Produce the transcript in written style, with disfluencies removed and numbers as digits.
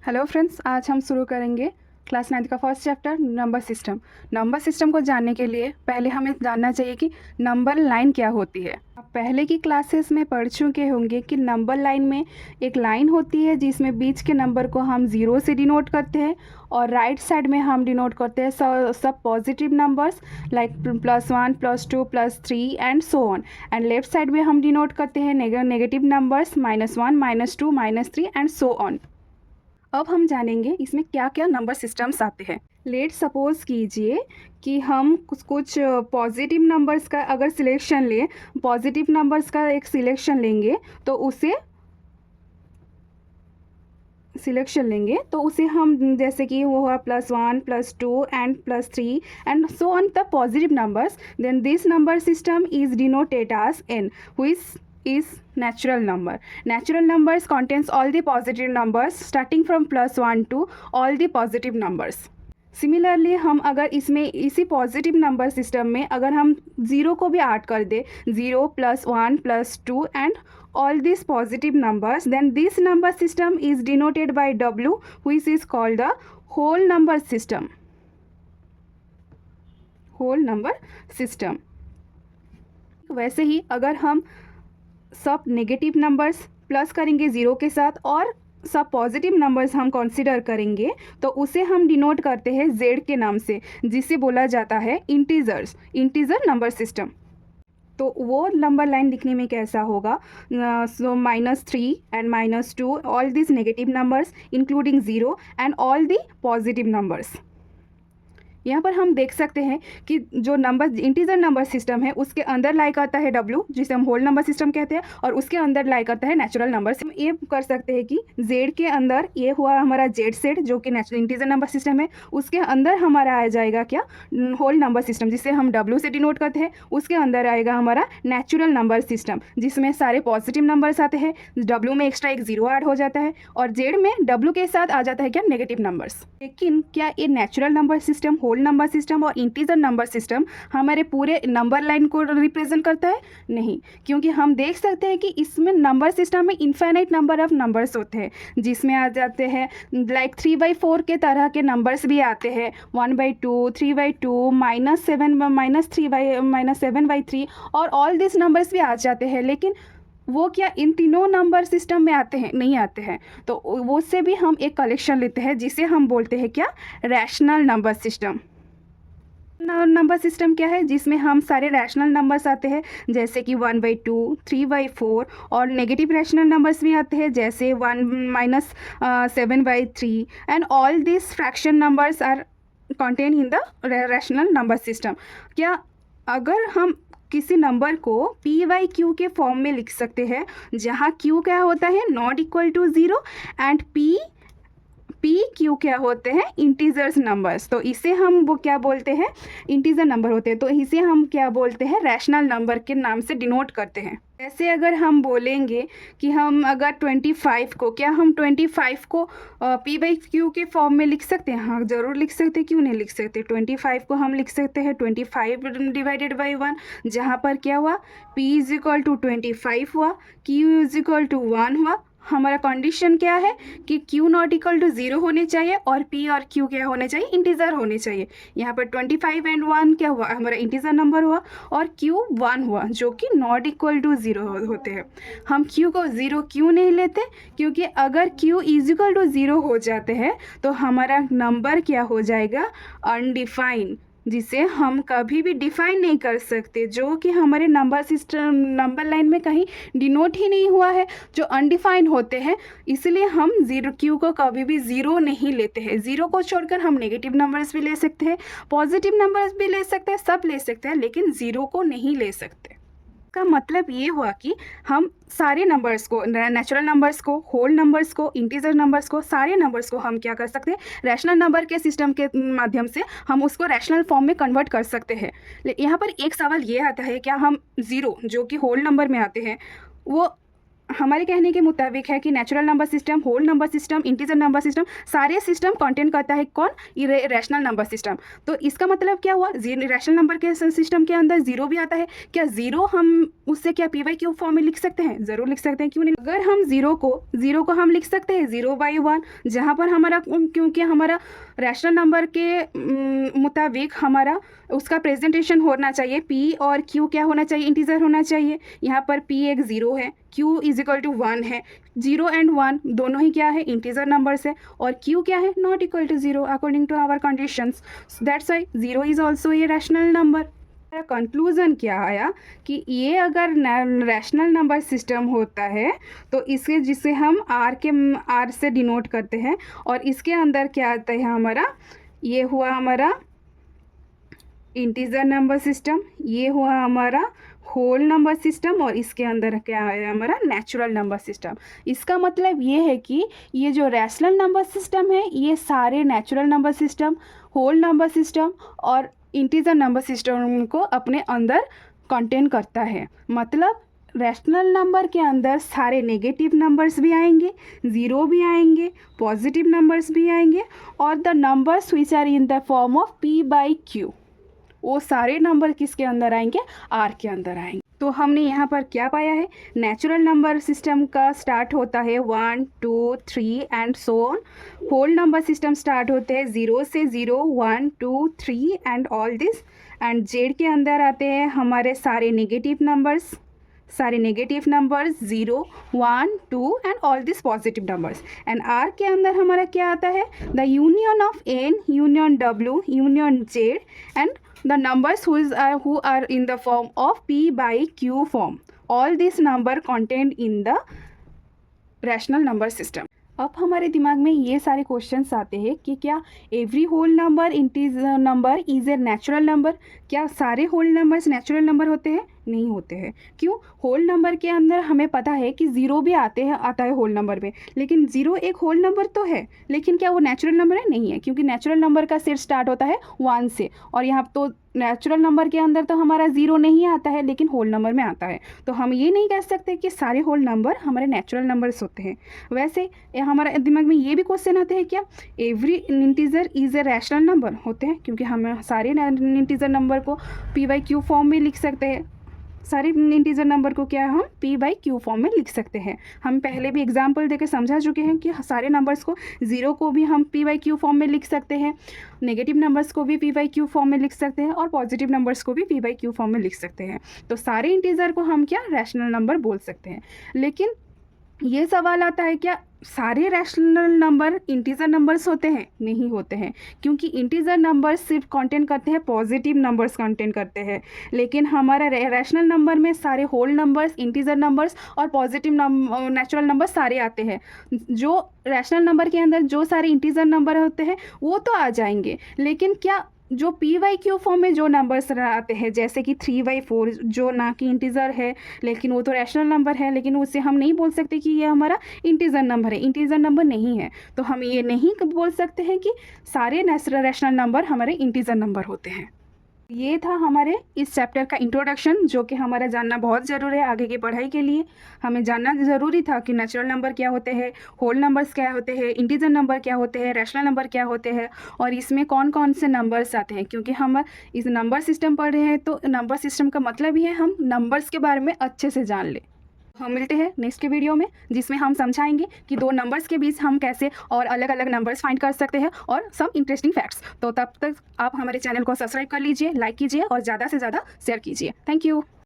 Hello friends, आज हम शुरू करेंगे क्लास 9 का first chapter number system. Number system को जानने के लिए पहले हमें जानना चाहिए कि नंबर लाइन क्या होती है। आप पहले की क्लासेस में पढ़ चुके होंगे कि नंबर लाइन में एक लाइन होती है जिसमें बीच के नंबर को हम ज़ीरो से डिनोट करते हैं और राइट साइड में हम डिनोट करते हैं सब positive numbers like +1 +2 +3 and so on. And left side में हम डिनोट करते हैं negative numbers -1 -2 -3 and so on. अब हम जानेंगे इसमें क्या क्या नंबर सिस्टम्स आते हैं। लेट सपोज कीजिए कि हम कुछ पॉजिटिव नंबर्स का अगर सिलेक्शन लें, पॉजिटिव नंबर्स का एक सिलेक्शन लेंगे तो उसे हम जैसे कि वो हुआ +1 +2 and +3 and so on the positive numbers, then this number system is denoted as n, which is natural number. Natural numbers contains all the positive numbers starting from +1 to all the positive numbers. Similarly हम अगर इसमें इसी positive number system में अगर हम zero को भी add कर दे, 0 +1 +2 and all these positive numbers, then this number system is denoted by W, which is called the whole number system. whole number system. वैसे ही अगर हम सब नेगेटिव नंबर्स प्लस करेंगे ज़ीरो के साथ और सब पॉजिटिव नंबर्स हम कंसीडर करेंगे तो उसे हम डिनोट करते हैं जेड के नाम से, जिसे बोला जाता है इंटीजर नंबर सिस्टम। तो वो नंबर लाइन लिखने में कैसा होगा? सो -3 and -2 all this negative numbers including zero and all the positive numbers. यहाँ पर हम देख सकते हैं कि जो नंबर इंटीजर नंबर सिस्टम है उसके अंदर लाई करता है W, जिसे हम होल नंबर सिस्टम कहते हैं, और उसके अंदर लाई करता है नेचुरल नंबर। हम ये कर सकते हैं कि Z के अंदर ये हुआ हमारा Z सेट जो कि नेचुरल इंटीजर नंबर सिस्टम है, उसके अंदर हमारा आ जाएगा क्या? होल नंबर सिस्टम, जिसे हम W से डिनोट करते हैं। उसके अंदर आएगा हमारा नेचुरल नंबर सिस्टम जिसमें सारे पॉजिटिव नंबर्स आते हैं, W में एक्स्ट्रा एक ज़ीरो ऐड हो जाता है और Z में W के साथ आ जाता है क्या? Negative numbers. लेकिन क्या ये natural number system, whole number system और इंटीजर नंबर सिस्टम हमारे पूरे नंबर लाइन को रिप्रेजेंट करता है? नहीं, क्योंकि हम देख सकते हैं कि इसमें नंबर सिस्टम में इनफाइनाइट नंबर ऑफ नंबर्स होते हैं, जिसमें आ जाते हैं लाइक 3/4 के तरह के नंबर्स भी आते हैं, 1/2 3/2 -7/3 और ऑल दिस नंबर्स भी आ जाते हैं। लेकिन वो क्या इन तीनों नंबर सिस्टम में आते हैं? नहीं आते हैं। तो वो से भी हम एक कलेक्शन लेते हैं जिसे हम बोलते हैं क्या? Rational number system. Number system क्या है? जिसमें हम सारे रैशनल नंबर्स आते हैं जैसे कि 1/2 3/4 और नेगेटिव रैशनल नंबर्स भी आते हैं जैसे 1 -7/3 and all this fraction numbers are contain in the rational number system. क्या अगर हम किसी नंबर को p/q के फॉर्म में लिख सकते हैं, जहाँ q क्या होता है? Not equal to zero and p/q क्या होते हैं? Integers numbers. तो इसे हम वो क्या बोलते हैं? इंटीजर नंबर होते हैं। तो इसे हम क्या बोलते हैं? रैशनल नंबर के नाम से डिनोट करते हैं। ऐसे अगर हम बोलेंगे कि हम अगर 25 को, क्या हम 25 को p/q के फॉर्म में लिख सकते हैं? हाँ, ज़रूर लिख सकते हैं। क्यों नहीं लिख सकते? 25 को हम लिख सकते हैं 25 डिवाइडेड बाई 1, जहाँ पर क्या हुआ? p = 25 हुआ, q = 1 हुआ। हमारा कंडीशन क्या है कि q not equal to zero होने चाहिए और p और q क्या होने चाहिए? इंटीजर होने चाहिए। यहाँ पर 25 एंड 1 क्या हुआ? हमारा इंटीजर नंबर हुआ और q 1 हुआ, जो कि नॉट इक्वल टू ज़ीरो होते हैं। हम q को ज़ीरो क्यों नहीं लेते? क्योंकि अगर q इक्वल टू ज़ीरो हो जाते हैं तो हमारा नंबर क्या हो जाएगा? अनडिफाइंड, जिसे हम कभी भी डिफाइन नहीं कर सकते, जो कि हमारे नंबर सिस्टम नंबर लाइन में कहीं डिनोट ही नहीं हुआ है, जो अनडिफाइन होते हैं। इसलिए हम q को कभी भी ज़ीरो नहीं लेते हैं। ज़ीरो को छोड़कर हम नेगेटिव नंबर्स भी ले सकते हैं, पॉजिटिव नंबर्स भी ले सकते हैं, सब ले सकते हैं, लेकिन ज़ीरो को नहीं ले सकते। का मतलब ये हुआ कि हम सारे नंबर्स को, नेचुरल नंबर्स को, होल नंबर्स को, इंटीजर नंबर्स को, सारे नंबर्स को हम क्या कर सकते हैं? रैशनल नंबर के सिस्टम के माध्यम से हम उसको रैशनल फॉर्म में कन्वर्ट कर सकते हैं। यहाँ पर एक सवाल ये आता है, क्या हम ज़ीरो जो कि होल नंबर में आते हैं वो हमारे कहने के मुताबिक है कि natural number system, whole number system, integer number system, सारे सिस्टम कंटेन करता है कौन? Rational number system. तो इसका मतलब क्या हुआ? रैशनल नंबर के सिस्टम के अंदर जीरो भी आता है। क्या जीरो हम उससे क्या PY क्यूब फॉर्म में लिख सकते हैं? ज़रूर लिख सकते हैं, क्यों नहीं? अगर हम जीरो को हम लिख सकते हैं 0/1, जहाँ पर हमारा, क्योंकि हमारा रैशनल नंबर के मुताबिक हमारा उसका प्रेजेंटेशन होना चाहिए P और Q क्या होना चाहिए? इंटीजर होना चाहिए। यहाँ पर P एक ज़ीरो है, Q = 1 है। 0 एंड 1 दोनों ही क्या है? इंटीजर नंबर्स है। और Q क्या है? Not equal to 0 according to our conditions. That's why 0 is also a rational number. Conclusion क्या आया कि ये अगर रैशनल नंबर सिस्टम होता है तो इसे, जिसे हम R से डिनोट करते हैं, और इसके अंदर क्या आता है हमारा? ये हुआ हमारा इंटीजर नंबर सिस्टम, ये हुआ हमारा होल नंबर सिस्टम, और इसके अंदर क्या है हमारा? Natural number system. इसका मतलब ये है कि ये जो रैशनल नंबर सिस्टम है, ये सारे natural number system, whole number system और इंटीजर नंबर सिस्टम को अपने अंदर कंटेन करता है। मतलब रैशनल नंबर के अंदर सारे नेगेटिव नंबर्स भी आएंगे, ज़ीरो भी आएंगे, पॉजिटिव नंबर्स भी आएंगे, और the numbers which are in the form of P/Q, वो सारे नंबर किसके अंदर आएंगे? R के अंदर आएंगे। तो हमने यहाँ पर क्या पाया है? नेचुरल नंबर सिस्टम का स्टार्ट होता है 1, 2, 3 and so on. Whole number system start होते हैं 0 से 0, 1, 2, 3 and all this. And Z के अंदर आते हैं हमारे सारे negative numbers, 0, 1, 2 and all this positive numbers. And R के अंदर हमारा क्या आता है? The union of N, union W, union Z and the numbers who are in the form of P/Q form. All these number contained in the rational number system. अब हमारे दिमाग में ये सारे क्वेश्चंस आते हैं कि क्या every whole number integer number is a natural number? क्या सारे होल नंबर्स नेचुरल नंबर होते हैं? नहीं होते हैं। क्यों? होल नंबर के अंदर हमें पता है कि ज़ीरो भी आता है होल नंबर में, लेकिन ज़ीरो एक होल नंबर तो है, लेकिन क्या वो नेचुरल नंबर है? नहीं है, क्योंकि नेचुरल नंबर का सेट स्टार्ट होता है 1 से, और यहाँ तो नेचुरल नंबर के अंदर तो हमारा ज़ीरो नहीं आता है, लेकिन होल नंबर में आता है। तो हम ये नहीं कह सकते कि सारे होल नंबर हमारे नेचुरल नंबर्स होते हैं। वैसे हमारे दिमाग में ये भी क्वेश्चन आते हैं, क्या every integer is a rational number? होते हैं, क्योंकि हम सारे इंटीजर नंबर को P/Q फॉर्म में लिख सकते हैं। सारे इंटीजर नंबर को क्या हम P/Q फॉर्म में लिख सकते हैं। हम पहले भी एग्जाम्पल देके समझा चुके हैं कि सारे नंबर्स को, ज़ीरो को भी हम P/Q फॉर्म में लिख सकते हैं, नेगेटिव नंबर्स को भी P/Q फॉर्म में लिख सकते हैं, और पॉजिटिव नंबर्स को भी P/Q फॉर्म में लिख सकते हैं। तो सारे इंटीजर को हम क्या रैशनल नंबर बोल सकते हैं। लेकिन ये सवाल आता है, क्या सारे रैशनल नंबर इंटीजर नंबर्स होते हैं? नहीं होते हैं, क्योंकि इंटीजर नंबर्स सिर्फ कंटेन करते हैं पॉजिटिव नंबर्स कंटेन करते हैं, लेकिन हमारा रैशनल नंबर में सारे होल नंबर्स, इंटीजर नंबर्स और पॉजिटिव नेचुरल नंबर सारे आते हैं। जो रैशनल नंबर के अंदर जो सारे इंटीजर नंबर होते हैं वो तो आ जाएंगे, लेकिन क्या जो P/Q फॉर्म में जो नंबर्स आते हैं, जैसे कि 3/4, जो ना कि इंटीजर है, लेकिन वो तो रैशनल नंबर है, लेकिन उससे हम नहीं बोल सकते कि ये हमारा इंटीजर नंबर है, इंटीजर नंबर नहीं है। तो हम ये नहीं बोल सकते हैं कि सारे रैशनल नंबर हमारे इंटीजर नंबर होते हैं। ये था हमारे इस चैप्टर का इंट्रोडक्शन, जो कि हमारा जानना बहुत ज़रूरी है आगे की पढ़ाई के लिए। हमें जानना ज़रूरी था कि नेचुरल नंबर क्या होते हैं, होल नंबर्स क्या होते हैं, इंटीजर नंबर क्या होते हैं, रैशनल नंबर क्या होते हैं, और इसमें कौन कौन से नंबर्स आते हैं। क्योंकि हम इस नंबर सिस्टम पढ़ रहे हैं, तो नंबर सिस्टम का मतलब ही है हम नंबर्स के बारे में अच्छे से जान लें। हम मिलते हैं नेक्स्ट के वीडियो में, जिसमें हम समझाएंगे कि दो नंबर्स के बीच हम कैसे और अलग अलग नंबर्स फाइंड कर सकते हैं, और सम इंटरेस्टिंग फैक्ट्स। तो तब तक आप हमारे चैनल को सब्सक्राइब कर लीजिए, लाइक कीजिए और ज़्यादा से ज़्यादा शेयर कीजिए। Thank you.